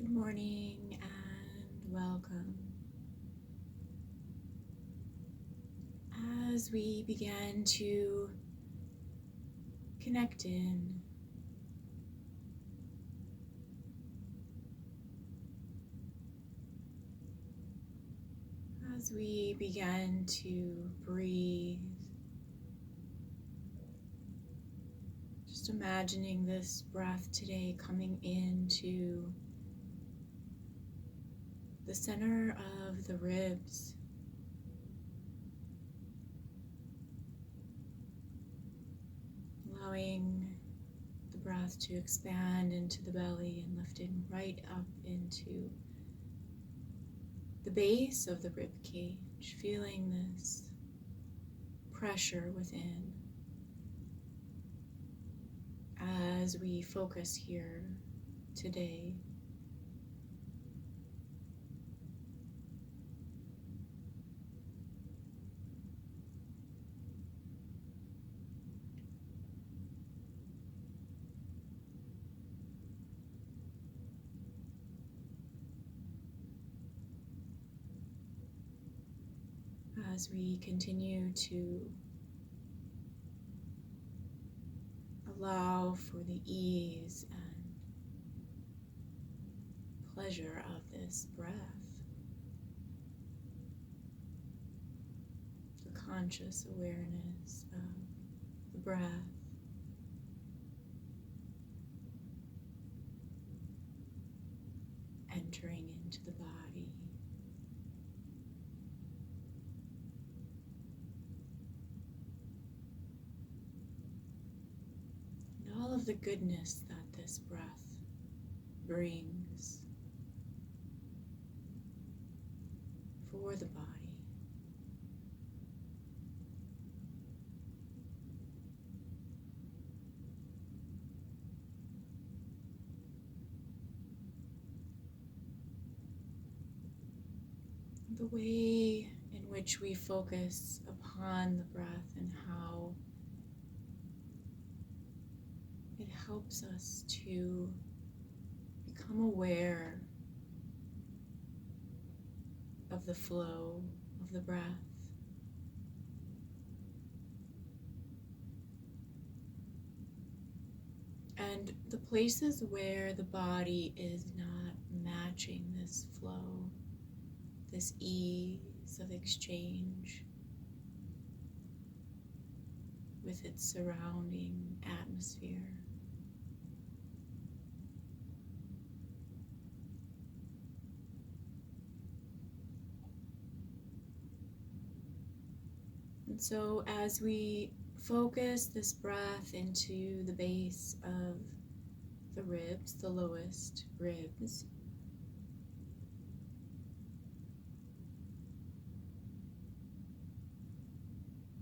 Good morning and welcome. As we begin to connect in, as we begin to breathe, just imagining this breath today coming into the center of the ribs, allowing the breath to expand into the belly and lifting right up into the base of the rib cage, feeling this pressure within as we focus here today. As we continue to allow for the ease and pleasure of this breath, the conscious awareness of the breath, entering into the body. And all of the goodness that this breath brings for the body. The way in which we focus upon the breath and how it helps us to become aware of the flow of the breath. And the places where the body is not matching this flow, this ease of exchange with its surrounding atmosphere. And so as we focus this breath into the base of the ribs, the lowest ribs,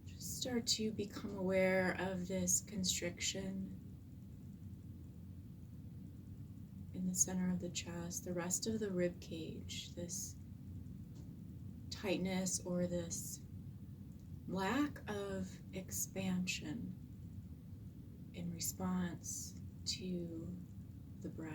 just start to become aware of this constriction in the center of the chest, the rest of the rib cage, this tightness or this lack of expansion in response to the breath.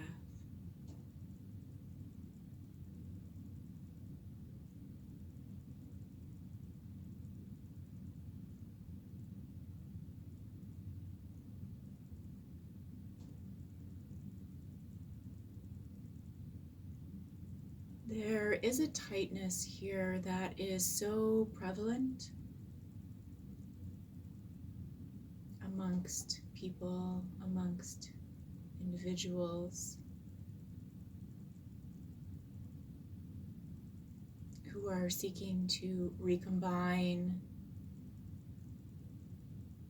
There is a tightness here that is so prevalent amongst people, amongst individuals who are seeking to recombine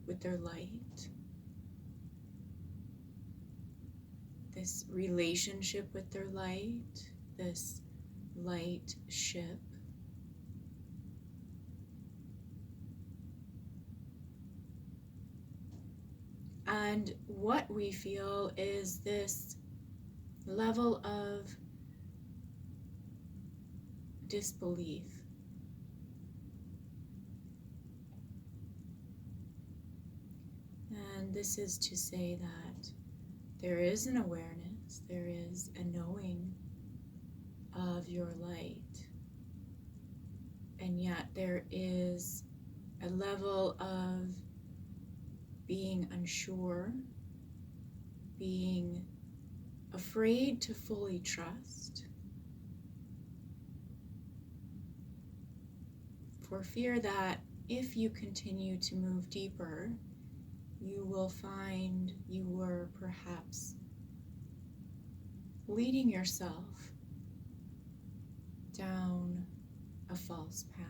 with their light, this relationship with their light, this light ship. And what we feel is this level of disbelief. And this is to say that there is an awareness, there is a knowing of your light. And yet there is a level of being unsure, being afraid to fully trust, for fear that if you continue to move deeper, you will find you were perhaps leading yourself down a false path.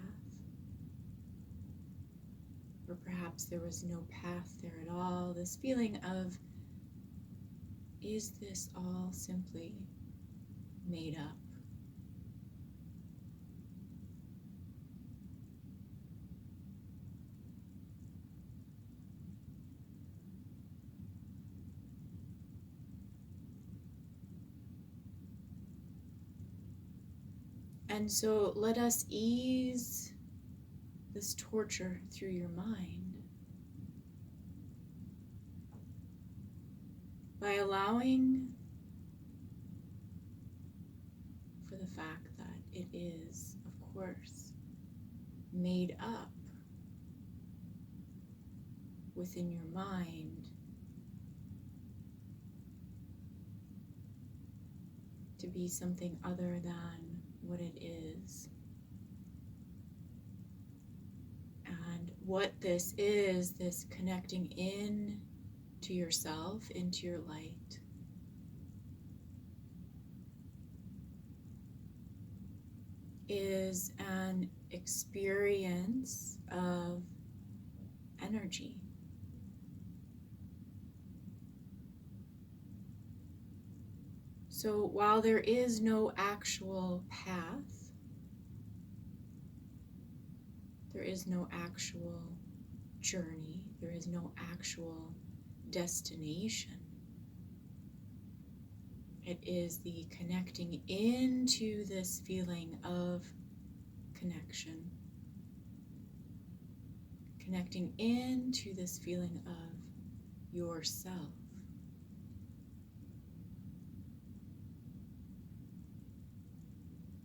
Or perhaps there was no path there at all. This feeling of, is this all simply made up? And so let us ease this torture through your mind by allowing for the fact that it is, of course, made up within your mind to be something other than what it is. And what this is, this connecting in to yourself, into your light, is an experience of energy. So while there is no actual path, there is no actual journey, there is no actual destination. It is the connecting into this feeling of connection, connecting into this feeling of yourself.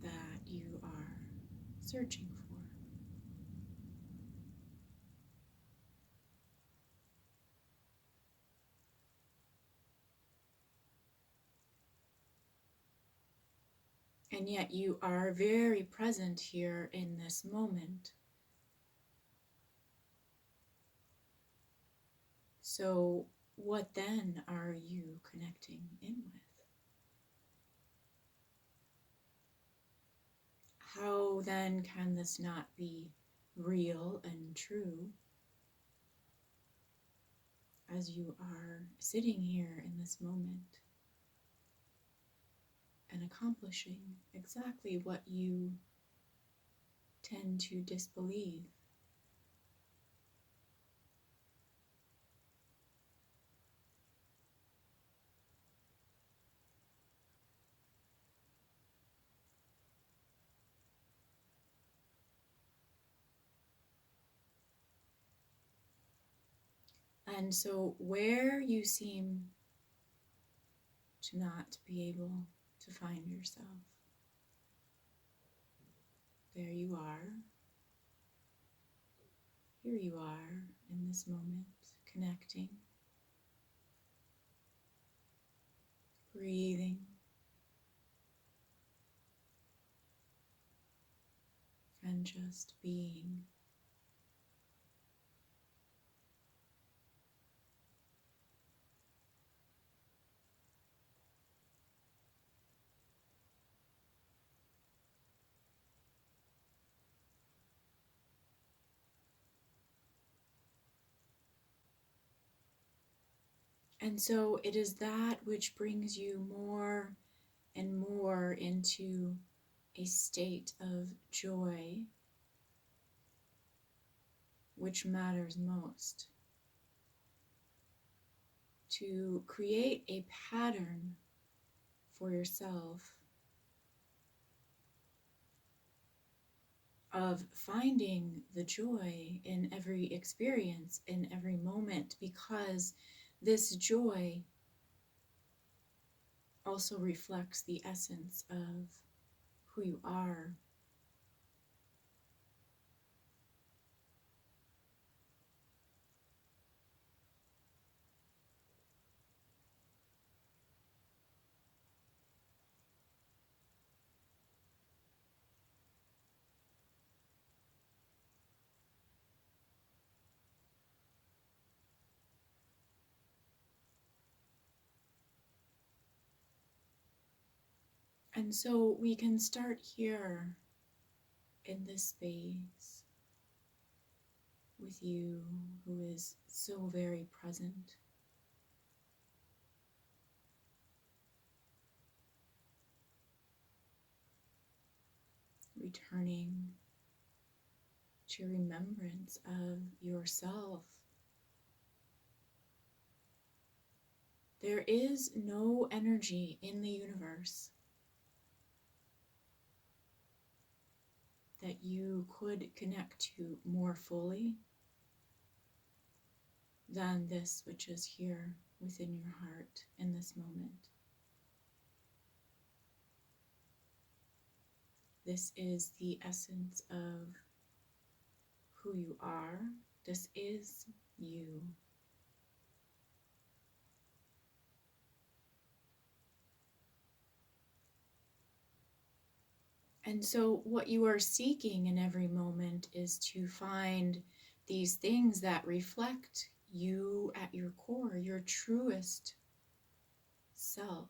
That you are searching for. And yet you are very present here in this moment. So what then are you connecting in with? How then can this not be real and true as you are sitting here in this moment and accomplishing exactly what you tend to disbelieve? And so where you seem to not be able to find yourself, there you are. Here you are in this moment, connecting, breathing, and just being. And so it is that which brings you more and more into a state of joy, which matters most. To create a pattern for yourself of finding the joy in every experience, in every moment, because this joy also reflects the essence of who you are. And so we can start here in this space with you who is so very present, returning to remembrance of yourself. There is no energy in the universe that you could connect to more fully than this which is here within your heart in this moment. This is the essence of who you are. This is you. And so what you are seeking in every moment is to find these things that reflect you at your core, your truest self.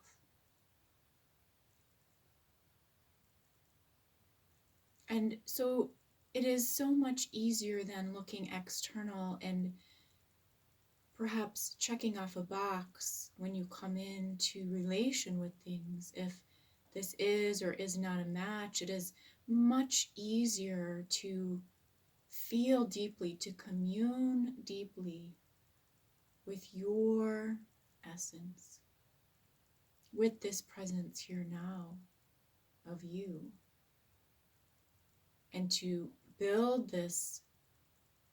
And so it is so much easier than looking external and perhaps checking off a box when you come into relation with things. If this is or is not a match, it is much easier to feel deeply, to commune deeply with your essence, with this presence here now of you, and to build this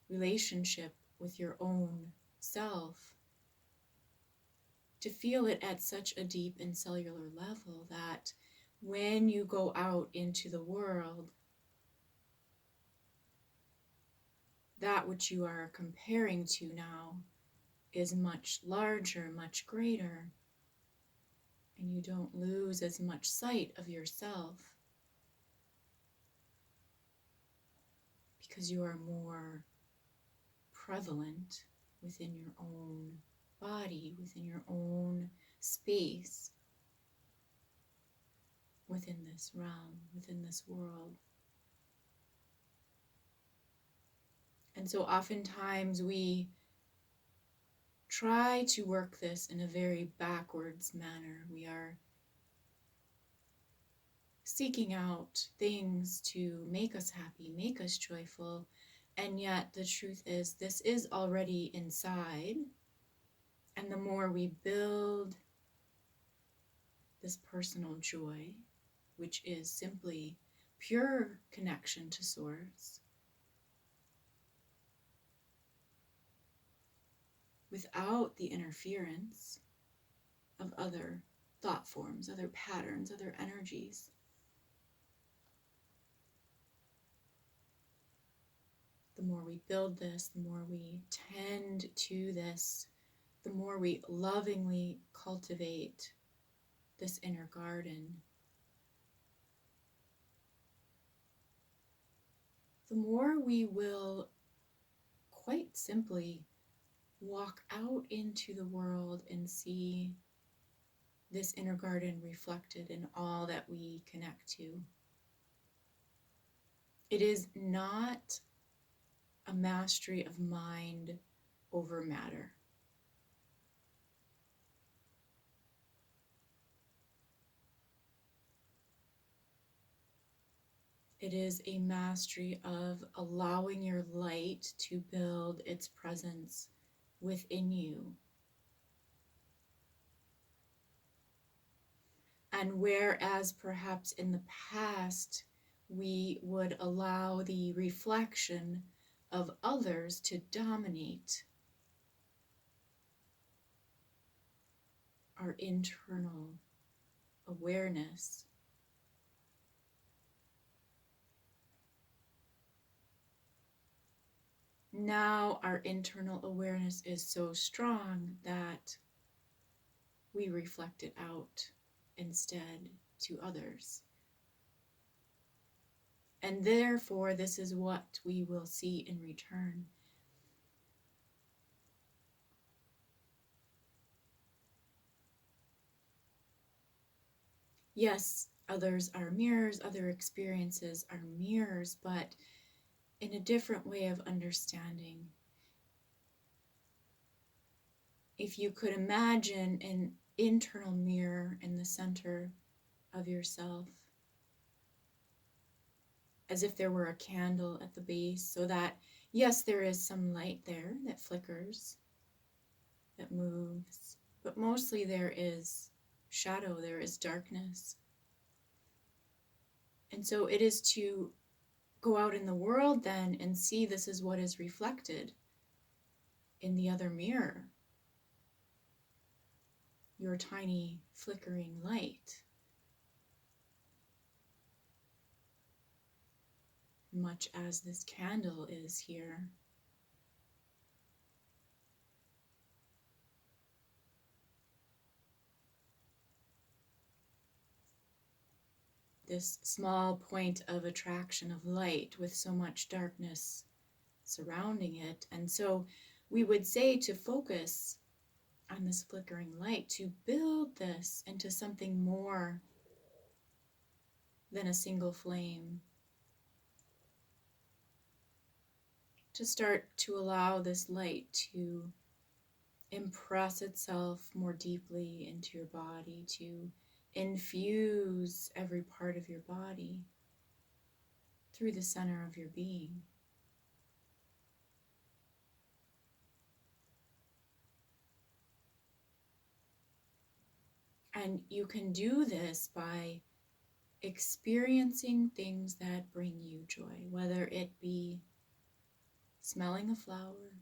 relationship with your own self, to feel it at such a deep and cellular level that when you go out into the world, that which you are comparing to now is much larger, much greater, and you don't lose as much sight of yourself because you are more prevalent within your own body, within your own space, within this realm, within this world. And so oftentimes we try to work this in a very backwards manner. We are seeking out things to make us happy, make us joyful, and yet the truth is this is already inside. And the more we build this personal joy, which is simply pure connection to Source, without the interference of other thought forms, other patterns, other energies, the more we build this, the more we tend to this, the more we lovingly cultivate this inner garden, the more we will quite simply walk out into the world and see this inner garden reflected in all that we connect to. It is not a mastery of mind over matter. It is a mastery of allowing your light to build its presence within you. And whereas perhaps in the past we would allow the reflection of others to dominate our internal awareness, now our internal awareness is so strong that we reflect it out instead to others. And therefore, this is what we will see in return. Yes, others are mirrors, other experiences are mirrors, but in a different way of understanding. If you could imagine an internal mirror in the center of yourself, as if there were a candle at the base, so that, yes, there is some light there that flickers, that moves, but mostly there is shadow, there is darkness. And so it is to go out in the world then and see this is what is reflected in the other mirror, your tiny flickering light, much as this candle is here. This small point of attraction of light with so much darkness surrounding it. And so we would say to focus on this flickering light, to build this into something more than a single flame, to start to allow this light to impress itself more deeply into your body, to infuse every part of your body through the center of your being. And you can do this by experiencing things that bring you joy, whether it be smelling a flower,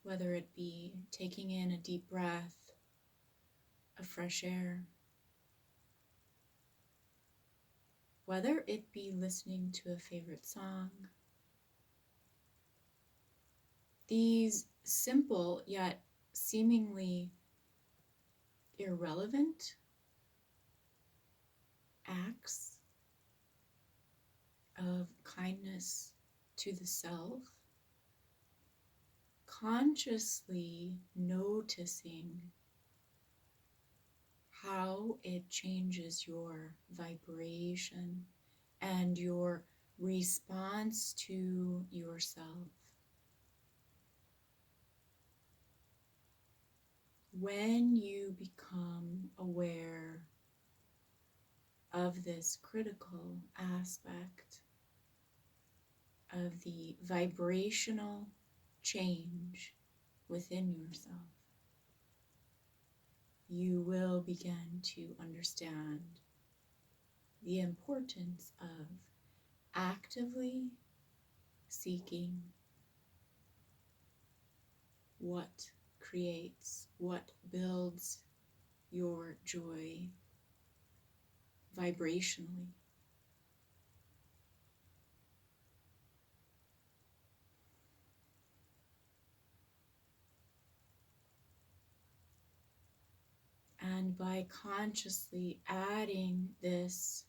whether it be taking in a deep breath of fresh air, whether it be listening to a favorite song. These simple yet seemingly irrelevant acts of kindness to the self, consciously noticing how it changes your vibration and your response to yourself. When you become aware of this critical aspect of the vibrational change within yourself, you will begin to understand the importance of actively seeking what creates, what builds your joy vibrationally. And by consciously adding this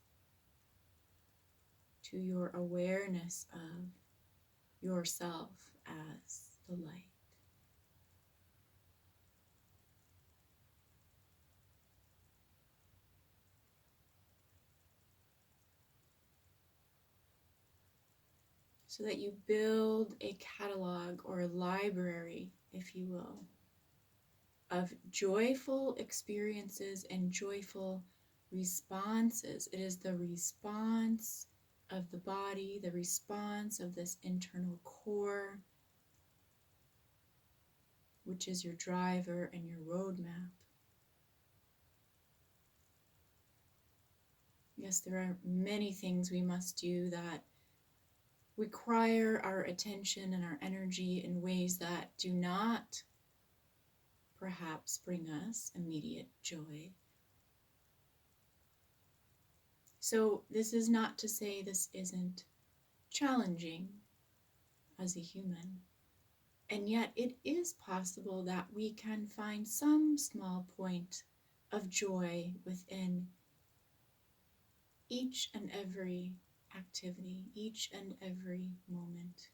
to your awareness of yourself as the light, so that you build a catalog or a library, if you will, of joyful experiences and joyful responses. It is the response of the body, the response of this internal core, which is your driver and your roadmap. Yes, there are many things we must do that require our attention and our energy in ways that do not perhaps bring us immediate joy. So, this is not to say this isn't challenging as a human. And yet, it is possible that we can find some small point of joy within each and every activity, each and every moment.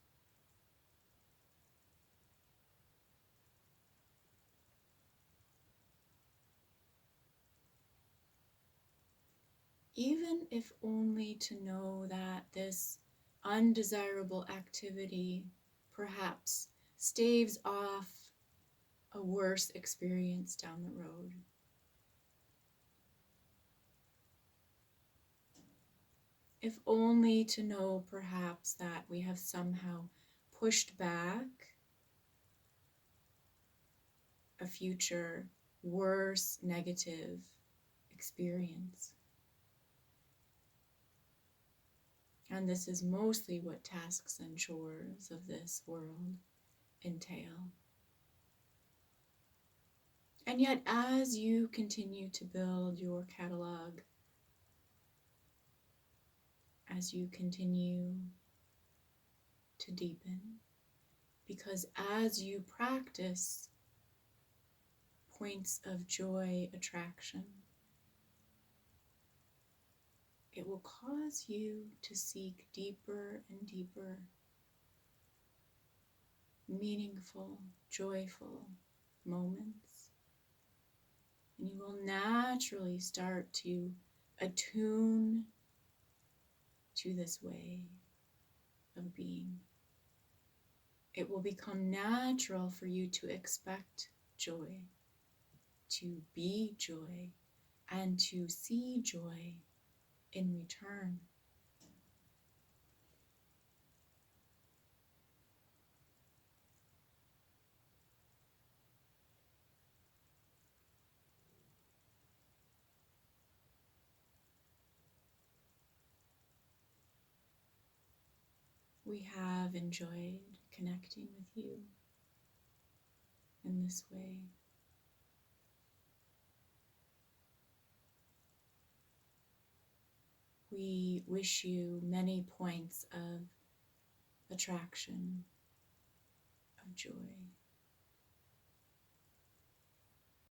Even if only to know that this undesirable activity perhaps staves off a worse experience down the road. If only to know perhaps that we have somehow pushed back a future worse negative experience. And this is mostly what tasks and chores of this world entail. And yet, as you continue to build your catalog, as you continue to deepen, because as you practice points of joy attraction, it will cause you to seek deeper and deeper, meaningful, joyful moments. And you will naturally start to attune to this way of being. It will become natural for you to expect joy, to be joy, and to see joy in return. We have enjoyed connecting with you in this way. We wish you many points of attraction, of joy.